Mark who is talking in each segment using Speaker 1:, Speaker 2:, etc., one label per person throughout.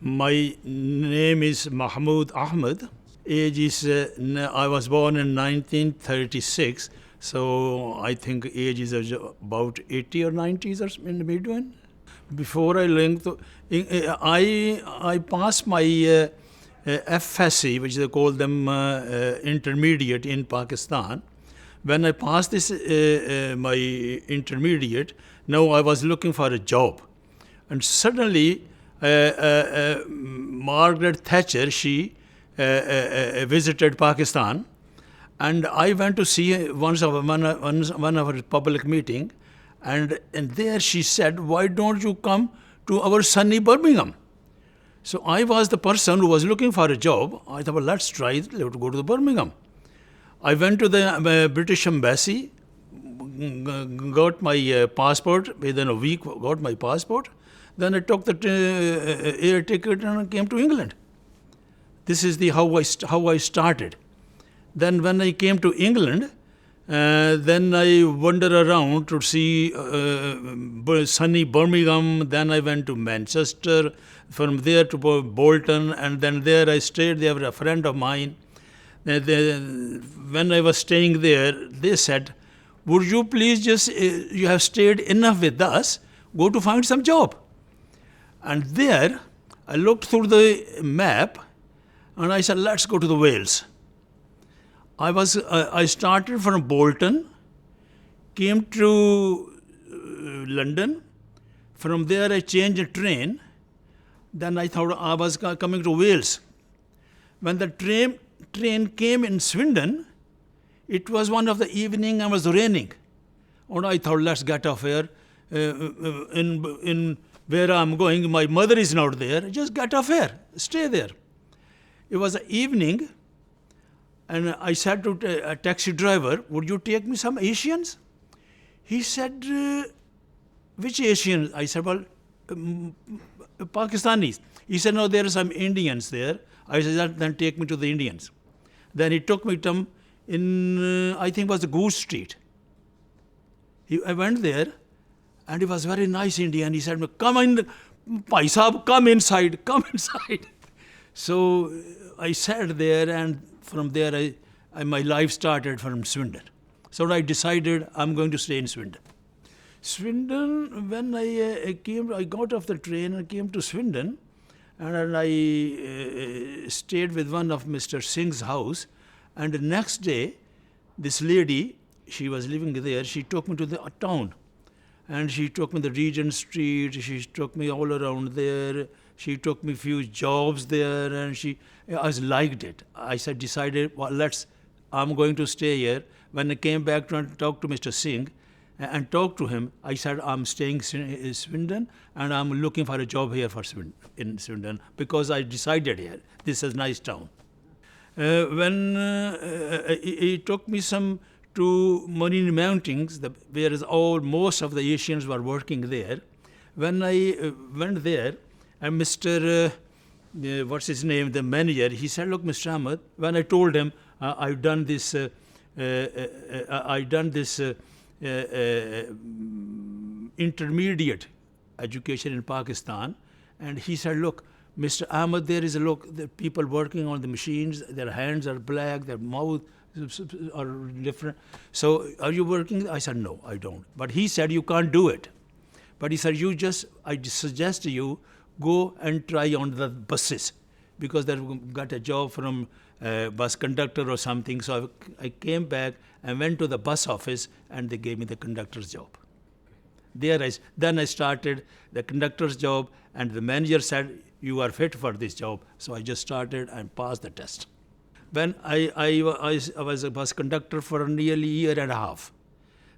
Speaker 1: My name is Mahmood Ahmed. Age is, I was born in 1936, so I think age is about 80 or 90s or in between. Before I learned, I passed my FSC, which they call them intermediate in Pakistan. When I passed this, my intermediate, now I was looking for a job. And suddenly, Margaret Thatcher, she visited Pakistan, and I went to see one of her public meeting, and there she said, "Why don't you come to our sunny Birmingham?" So I was the person who was looking for a job. I thought, well, let's try it. Let's go to the Birmingham. I went to the British Embassy, got my passport. Within a week, got my passport. Then I took the air ticket and came to England. This is how I started. Then when I came to England, then I wandered around to see sunny Birmingham. Then I went to Manchester, from there to Bolton, and then there I stayed there with a friend of mine. When I was staying there, they said, "Would you please you have stayed enough with us, go to find some job." And there, I looked through the map, and I said, "Let's go to the Wales." I started from Bolton, came to London. From there, I changed a train. Then I thought I was coming to Wales. When the train came in Swindon, it was one of the evening and was raining. And I thought, let's get off here. In where I'm going, my mother is not there. Just get off here, stay there. It was an evening, and I said to a taxi driver, "Would you take me some Asians?" He said, "Which Asians?" I said, "Well, Pakistanis." He said, "No, there are some Indians there." I said, "Then take me to the Indians." Then he took me to I think it was the Goose Street. I went there, and he was very nice Indian. He said, "Come in, Bhai Sahab, come inside, come inside." So I sat there, and from there my life started from Swindon. So I decided I'm going to stay in Swindon. Swindon, when I got off the train and came to Swindon, and I stayed with one of Mr. Singh's house. And the next day, this lady, she was living there, she took me to the town. And she took me to the Regent Street, she took me all around there, she took me a few jobs there, and I liked it. I decided, well, I'm going to stay here. When I came back to talk to Mr. Singh and talk to him, I said, I'm staying in Swindon, and I'm looking for a job here in Swindon, because I decided here, this is a nice town. When he took me to Marine Mountings, where most of the Asians were working there. When I went there, and Mr. What's his name, the manager, he said, "Look, Mr. Ahmed," when I told him I've done this intermediate education in Pakistan, and he said, "Look, Mr. Ahmed, the people working on the machines, their hands are black, their mouth are different. So are you working?" I said, "No, I don't." But he said, "You can't do it." But he said, I suggest you go and try on the buses, because they got a job from bus conductor or something. So I came back and went to the bus office, and they gave me the conductor's job. Then I started the conductor's job, and the manager said, "You are fit for this job." So I just started and passed the test. When I was a bus conductor for nearly a year and a half.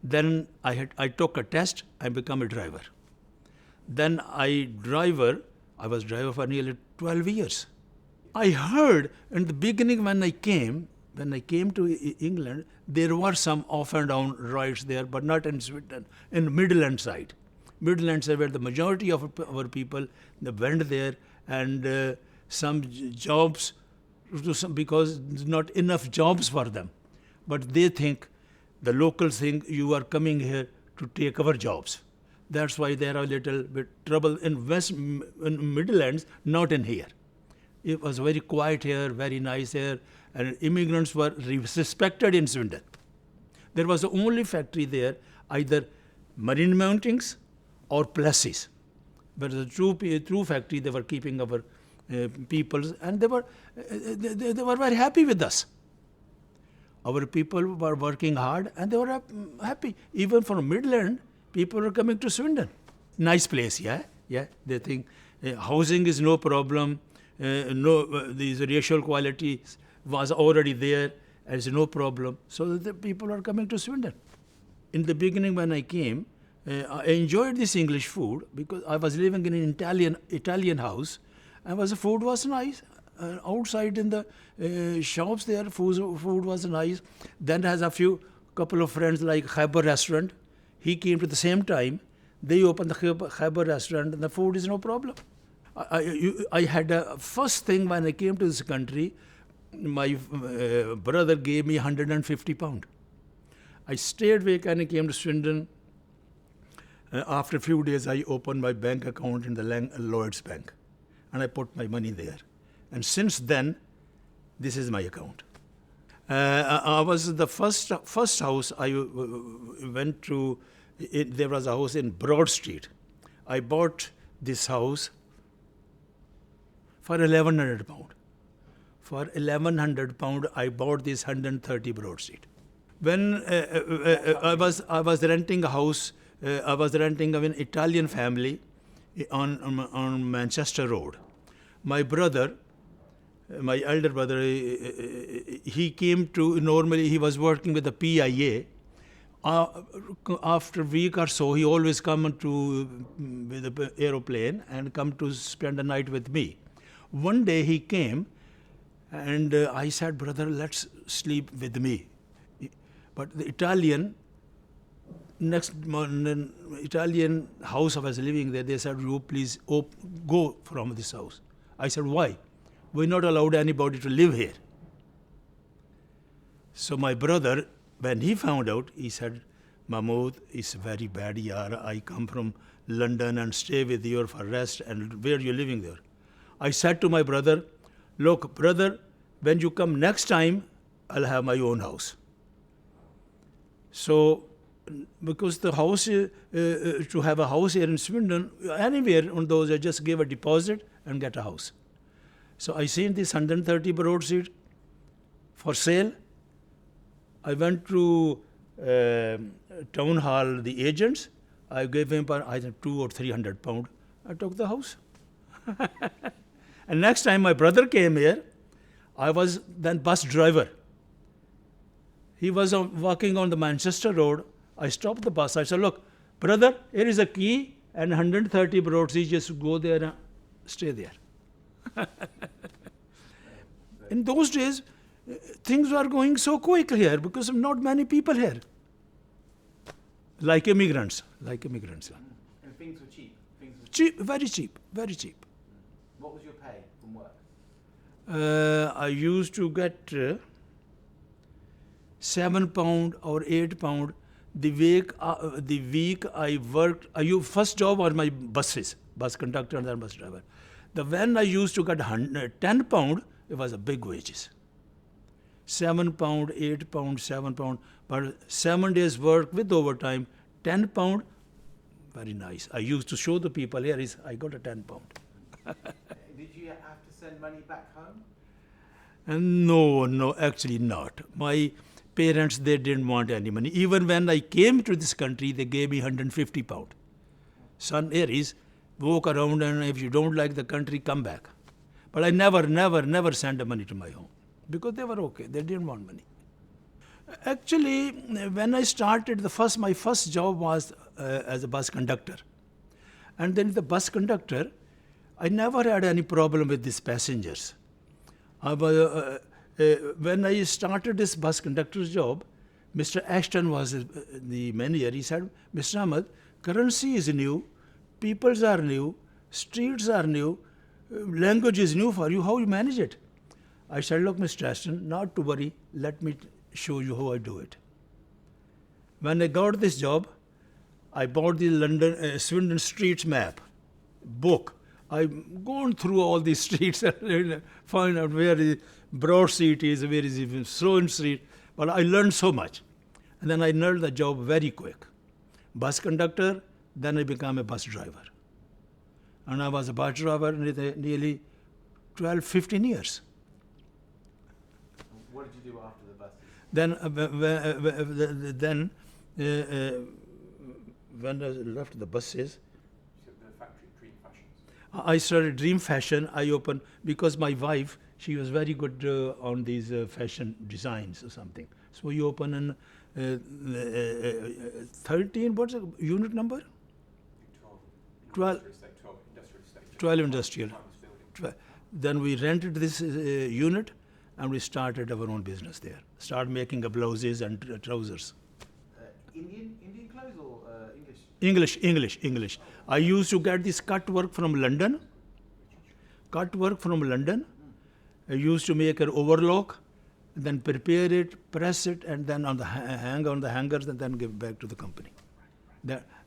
Speaker 1: Then I took a test and became a driver. Then I was driver for nearly 12 years. I heard in the beginning when I came to England, there were some off and down rides there, but not in Swindon, in Midland side. Midland side, where the majority of our people, they went there, and some jobs, because there's not enough jobs for them. But they think, the locals think, you are coming here to take our jobs. That's why there are a little bit trouble in in Midlands, not in here. It was very quiet here, very nice here, and immigrants were respected in Swindon. There was the only factory there, either marine mountings or places. But the true factory, they were keeping our peoples, and they were very happy with us. Our people were working hard, and they were happy. Even from Midland, people are coming to Swindon. Nice place, yeah. They think housing is no problem. These racial qualities was already there as no problem. So the people are coming to Swindon. In the beginning, when I came, I enjoyed this English food because I was living in an Italian house, and the food was nice. Outside in the shops there, food was nice. Then has couple of friends like Khyber restaurant. He came to the same time. They opened the Khyber restaurant, and the food is no problem. I had a first thing when I came to this country, my brother gave me £150. I stayed back and I came to Swindon. After a few days, I opened my bank account in the Lloyd's Bank, and I put my money there. And since then, this is my account. I was the first house I went to. There was a house in Broad Street. I bought this house for £1,100. For £1,100, I bought this 130 Broad Street. When I was renting a house, I was renting of an Italian family on Manchester Road. My brother, my elder brother, he came to, normally he was working with the PIA. After a week or so, he always come with the aeroplane and come to spend the night with me. One day he came, and I said, brother, let's sleep with me. But the next morning, Italian house I was living there, they said, you please go from this house. I said, why? We're not allowed anybody to live here. So my brother, when he found out, he said, Mahmood, it's very bad, yaar. I come from London and stay with you for rest, and where you living there? I said to my brother, look, brother, when you come next time, I'll have my own house. So, because the house, to have a house here in Swindon, anywhere on those, I just give a deposit and get a house. So I seen this 130 Broad Street for sale. I went to town hall, the agents. I gave him either £200 or £300. I took the house. And next time my brother came here, I was then bus driver. He was walking on the Manchester Road. I stopped the bus. I said, look, brother, here is a key and 130 Broad Street. Just go there and stay there. In those days, things were going so quick here because of not many people here. Like immigrants.
Speaker 2: And things were cheap?
Speaker 1: Cheap, very cheap, very cheap.
Speaker 2: What was your pay from work?
Speaker 1: I used to get £7 or £8 the week I worked. First job was my buses, bus conductor and then bus driver. When I used to get £10, it was a big wages. £7, £8, £7, but 7 days work with overtime, £10, very nice. I used to show the people, I got a £10.
Speaker 2: Did you have to send money back home?
Speaker 1: No, actually not. My parents, they didn't want any money. Even when I came to this country, they gave me £150. Son, walk around, and if you don't like the country, come back. But I never sent the money to my home because they were okay. They didn't want money. Actually, when I started, my first job was as a bus conductor. And then the bus conductor, I never had any problem with these passengers. When I started this bus conductor's job, Mr. Ashton was the manager. He said, Mr. Ahmed, currency is new, peoples are new, streets are new, language is new for you, how you manage it? I said, look, Mr. Ashton, not to worry, let me show you how I do it. When I got this job, I bought the London Swindon streets map book. I've gone through all these streets and find out where is Broad Street is, where is even Sloane Street. But I learned so much. And then I learned the job very quick. Bus conductor, then I became a bus driver. And I was a bus driver nearly 12, 15 years.
Speaker 2: What did you do after the buses?
Speaker 1: Then when I left the buses,
Speaker 2: So the factory Dream Fashions.
Speaker 1: I started Dream Fashion. I opened, because my wife, she was very good on these fashion designs or something. So we opened in 13, what's the unit number? 12. 12 industrial. Then we rented this unit and we started our own business there. Started making blouses and trousers.
Speaker 2: Indian clothes or English?
Speaker 1: English. I used to get this cut work from London. I used to make an overlock, then prepare it, press it, and then hang on the hangers, and then give back to the company.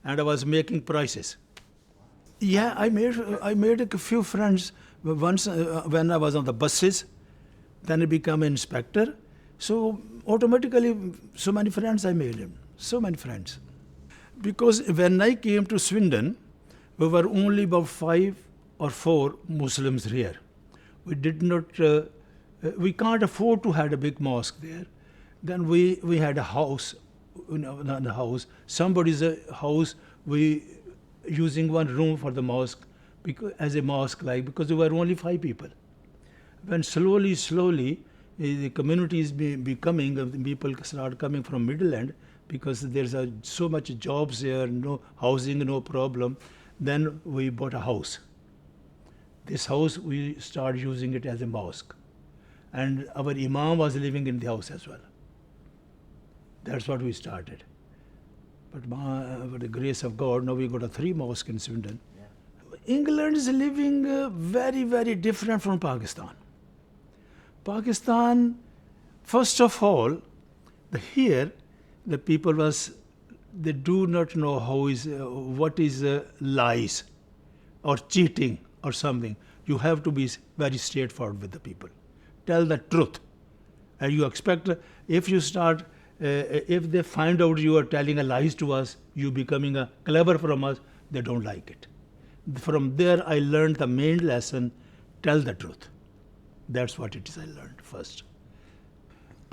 Speaker 1: And I was making prices. Yeah, I made a few friends once when I was on the buses. Then I became an inspector. So automatically, so many friends I made him. So many friends. Because when I came to Swindon, we were only about 5 or 4 Muslims here. We did not, we can't afford to have a big mosque there. Then we had a house, not a house, somebody's house, we using one room for the mosque as a mosque, because there were only 5 people. When slowly, the community is becoming, people start coming from Middle End, because there's so much jobs here, no housing, no problem. Then we bought a house. This house, we started using it as a mosque. And our imam was living in the house as well. That's what we started. But by the grace of God, now we got 3 mosques in Swindon. Yeah. England is living very, very different from Pakistan. Pakistan, first of all, here the people they do not know what is lies or cheating or something. You have to be very straightforward with the people. Tell the truth. And you expect, if you start, if they find out you are telling a lies to us, you becoming clever from us, they don't like it. From there, I learned the main lesson, tell the truth. That's what it is I learned first.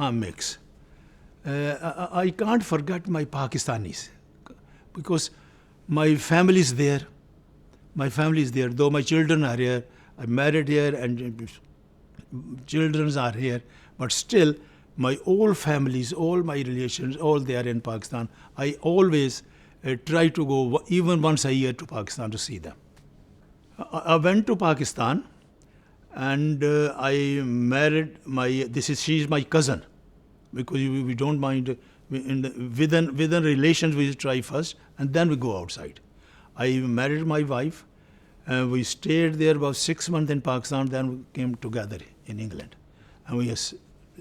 Speaker 1: I'm mixed. I can't forget my Pakistanis, because my family is there. Though my children are here, I'm married here and children are here, but still my whole families, all my relations, all they are in Pakistan. I always try to go even once a year to Pakistan to see them. I went to Pakistan and I married she's my cousin, because we don't mind, within relations we try first and then we go outside. I married my wife and we stayed there about 6 months in Pakistan, then we came together in England. And we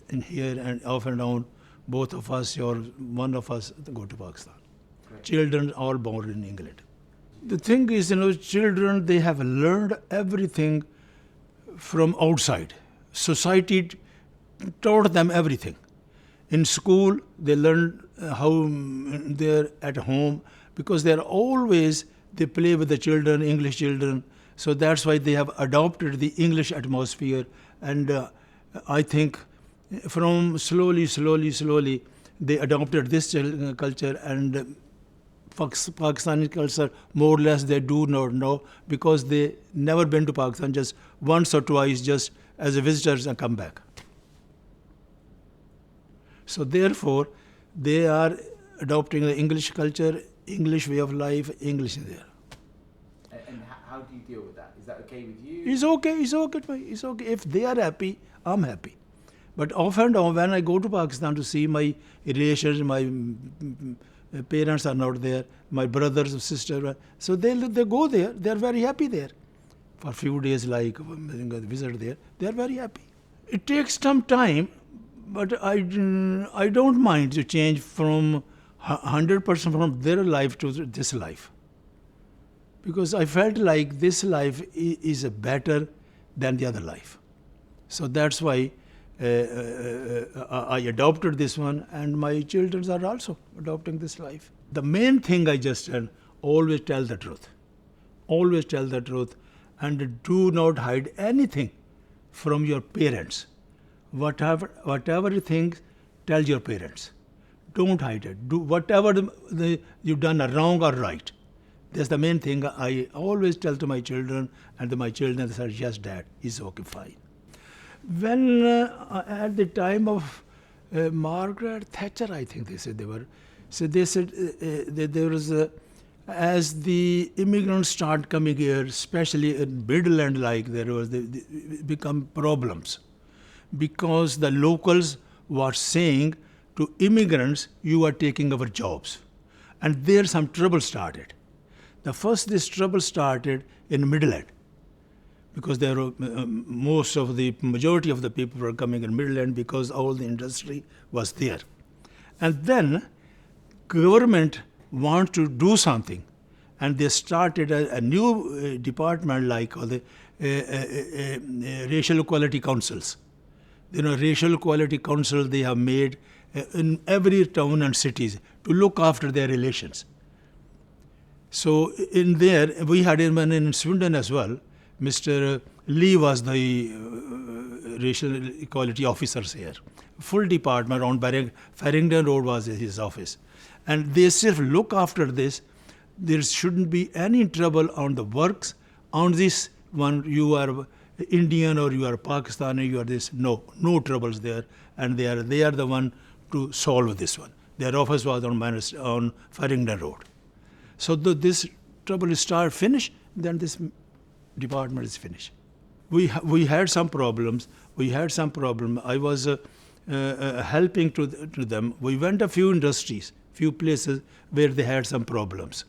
Speaker 1: in here and off and down, both of us or one of us go to Pakistan. Right. Children all born in England. The thing is, children, they have learned everything from outside. Society taught them everything. In school, they learn how they're at home, because they play with the children, English children. So that's why they have adopted the English atmosphere. And I think from slowly, they adopted this culture, and Pakistani culture, more or less, they do not know, because they never been to Pakistan, just once or twice, just as a visitors, and come back. So therefore, they are adopting the English culture, English way of life, English is there.
Speaker 2: And how do you deal with that? Is that okay with you?
Speaker 1: It's okay. If they are happy, I'm happy. But off and on, when I go to Pakistan to see my relations, my parents are not there, my brothers, sisters, so they go there, they're very happy there. For a few days, visit there, they're very happy. It takes some time, but I don't mind to change from 100% from their life to this life. Because I felt like this life is better than the other life. So that's why I adopted this one, and my children are also adopting this life. The main thing I just said, always tell the truth. Always tell the truth, and do not hide anything from your parents. Whatever you think, tell your parents. Don't hide it. Do whatever you've done wrong or right. That's the main thing I always tell to my children, and my children say, yes, Dad, it's okay, fine. When at the time of Margaret Thatcher, I think they said that there was as the immigrants start coming here, especially in Midland, like there was they become problems, because the locals were saying to immigrants, you are taking our jobs, and there some trouble started. This trouble started in Midland, because there were majority of the people were coming in Midland because all the industry was there. And then government want to do something, and they started a new department like the racial equality councils. Racial equality council they have made in every town and cities to look after their relations. So in there, we had one in Swindon as well. Mr. Lee was the racial equality officers here. Full department on Farringdon Road was his office. And they self look after this. There shouldn't be any trouble on the works. On this one, you are Indian or you are Pakistani, you are this. No troubles there. And they are the one to solve this one. Their office was on Farringdon Road. So this trouble is finished, then this department is finished. We had some problems. I was helping to them. We went a few industries, few places where they had some problems.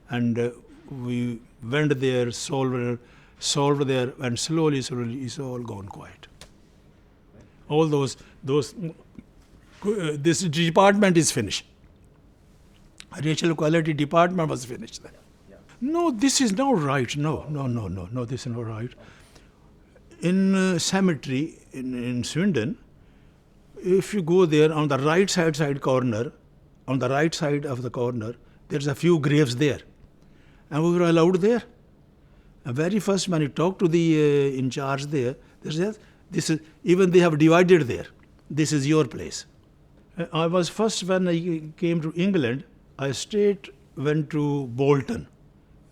Speaker 1: And we went there, solved there, and slowly it's all gone quiet. All this department is finished. Racial equality department was finished then. Yeah. No, this is not right. No, this is not right. In cemetery in Swindon, if you go there on the right side corner, there's a few graves there. And we were allowed there. And very first when you talk to the in charge there, they said, even they have divided there. This is your place. I was first, when I came to England, I went to Bolton,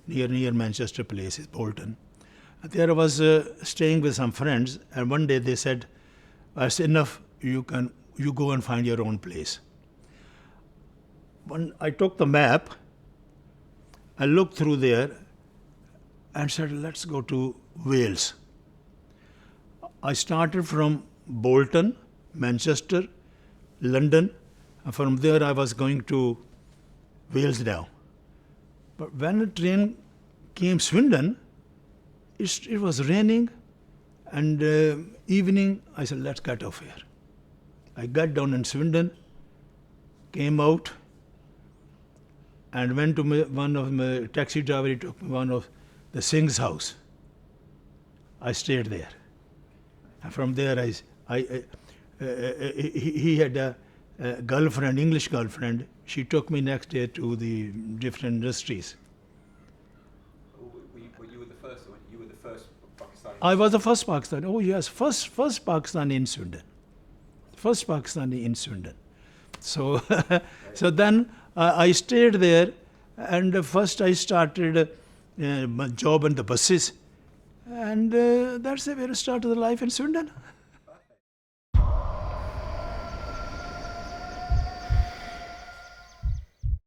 Speaker 1: near Manchester place is Bolton. There I was staying with some friends, and one day they said, I said, enough, you go and find your own place. When I took the map, I looked through there and said, let's go to Wales. I started from Bolton, Manchester, London, and from there I was going to Wales now. But when the train came Swindon, it was raining, and evening I said, let's get off here. I got down in Swindon, came out, and went to one of my taxi driver. He took me one of the Singh's house. I stayed there. And from there, he had a girlfriend, English girlfriend. She took me next day to the different industries.
Speaker 2: You were the first one. You were the first Pakistani.
Speaker 1: I was the first Pakistani. Oh yes, first Pakistani in Swindon. First Pakistani in Swindon. So, so then I stayed there, and first I started my job in the buses, and that's where I started the life in Swindon.